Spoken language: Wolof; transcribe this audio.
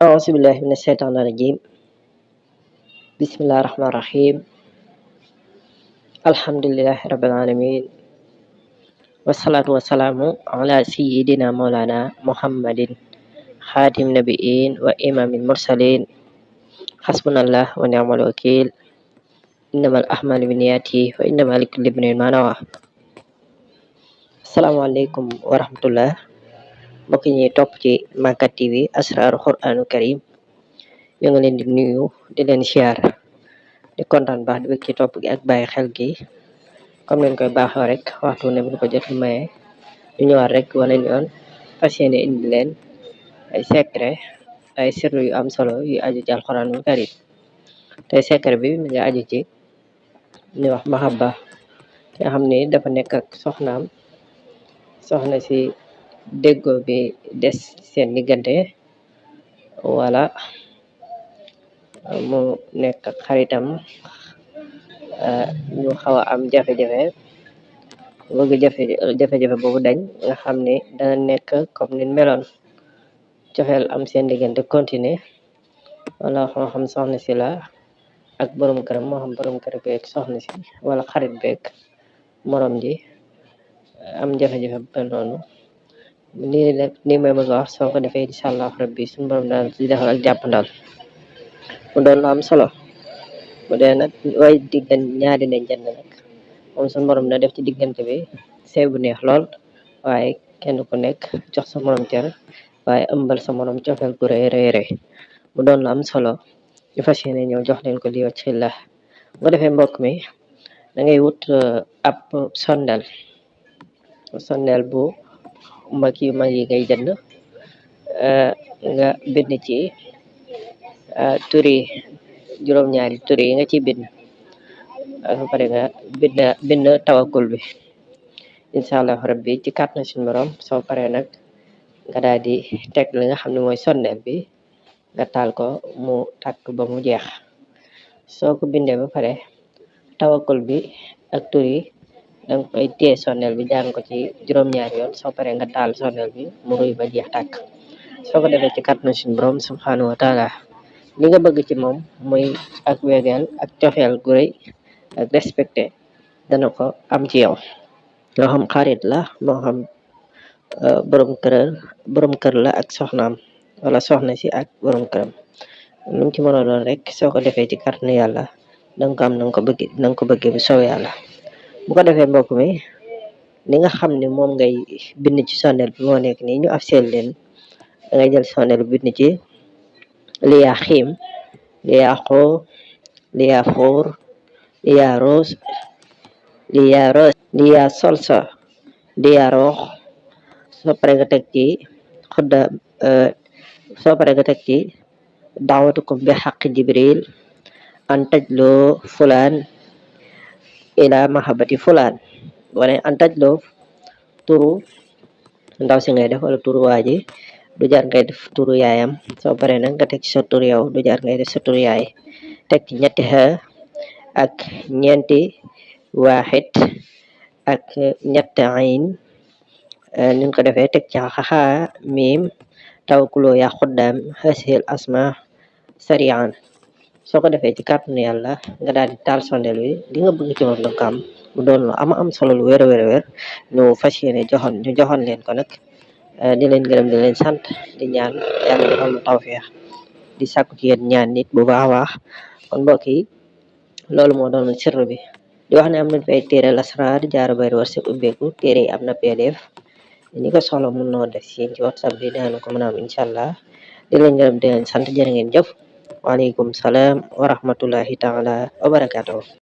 أعوذ بالله من الشيطان الرجيم. بسم الله الرحمن الرحيم. الحمد لله رب العالمين، والصلاة والسلام على سيدنا مولانا محمد خاتم النبيين وإمام المرسلين. حسبنا الله ونعم الوكيل. إنما الأعمال بالنيات وإنما لكل امرئ ما نوى. asalaamaaleykum wa rahmatullah, mbokk yi ñuy topp ci Makka TV asraaru Qur'aanu Karim, ñu ngi leen di nuyu di leen siyaar di kontaan baax di bëgg ci topp gi ak bàyyi xel gi. comme leen koy baaxoo rek waxtu ne bu ñu ko jot maye ñu ñëwaat rek wala yoon fas yéene indi leen ay secret ay sirru yu am solo yu aju ci alxuraanul karim. tey secret bi mi nga aju ci ñu wax mahabba, nga xam ni dafa nekk ak soxna si déggoo bi des seen diggante, wala mu nekk ak xaritam ñu xaw a am jafe-jafe, bëgg jafe-jafe boobu dañ, nga xam ni dana nekk comme ni meloon, cofeel am seen diggante continuer, wala moo xam soxna si la ak borom këram, moo xam borom kër beeg soxna si wala xarit beeg morom ji am jafe-jafe ba noonu. nii may bëgg a wax, soo ko defee incha allah rabbi suñu borom daal di defal ak jàppandal mu doon lu am solo. bu dee nag way ñaari dencante nag moom suñu borom na def ci diggante bi sëy bu neex lool, waaye kenn ku nekk jox sa morom cër, waaye ëmbal sa morom cofeel gu rëy rëy mu doon lu am solo. ñu fas yéene ñëw jox leen ko lii wacc la. bu ko defee mbokk mi da ngay wut ab sondeel bu mag yu mag yi ngay jënd, nga bind ci turi juróom-ñaari turi yi nga ci bind, ba pare nga bind tawakul bi incha allah rabbi ci kàttan suñu borom. soo paree nag nga daal di teg li nga xam ne mooy sondeel bi, nga taal ko mu tàkk ba mu jeex. soo ko bindee ba pare tawakul bi ak tur yi danga koy téye sondeel bi jàng ko ci juróom-ñaari yoon. soo paree nga taal sondeel bi mu ruy ba jeex tàkk. soo ko defee ci kàttan suñu borom subhanahu wa taala, li nga bëgg ci moom muy ak wegeel ak cofeel gu rëy ak respecté dana ko am ci yow, moo xam xarit la, moo xam borom kër la ak soxnaam, wala soxna si ak borom këram, lu mu ci mën a doon rek. soo ko defee ci kàttanu yàlla danga ko am na nga ko bëggee bu soobee yàlla. bu ko defee mbokk mi, li nga xam ne moom ngay bind ci sondeel bi moo nekk nii, ñu afseel leen. da ngay jël sondeel bi bind ci liyaa xiim, liyaa xoo, liyaa foor, liyaa roos, liyaa solsa, liyaa roox. soo pare nga teg ci xudda soo pare nga teg ci daawatukum bi xaq jibril an tajloo fulaan ila mahabati fulaan. wane an tajloo turu ndaw si ngay def, wala turu waaji, du jar ngay def turu yaayam. soo pare nag nga teg ci sa tur yow, du jar ngay def sa turu yaay. teg ci ñetti xa ak ñeenti waaxit ak ñetti ayn, niñ ko defee teg ci xaxaa miim tawkuloo yaa xuddaam hasihil asma sarian. soo ko defee ci kàttanu yàlla nga daal di taal sondeel wi, li nga bëgg ci moom danga ko am. mu doon lu am solo lu wér a wér ñu fas yéene joxoon leen ko nag. di leen gërëm di leen sant, di ñaan yàlla defal ñu tawfeex, di sàkku ci yéen ñaan nit bu baax a baax. kon mbokk yi, loolu moo doon sirru bi. di wax ne am nañ fi ay téere lasraar jaara bari war si ubbeeku. téere yi am na PDF, ñi ko soxla mun noo def ci WhatsApp bi, daanu ko mën a am incha allah. di leen gërëm di leen sant, jërë ngeen jëf. waaleykum salaam wa rahmatullahi taala wa barakaatuhu.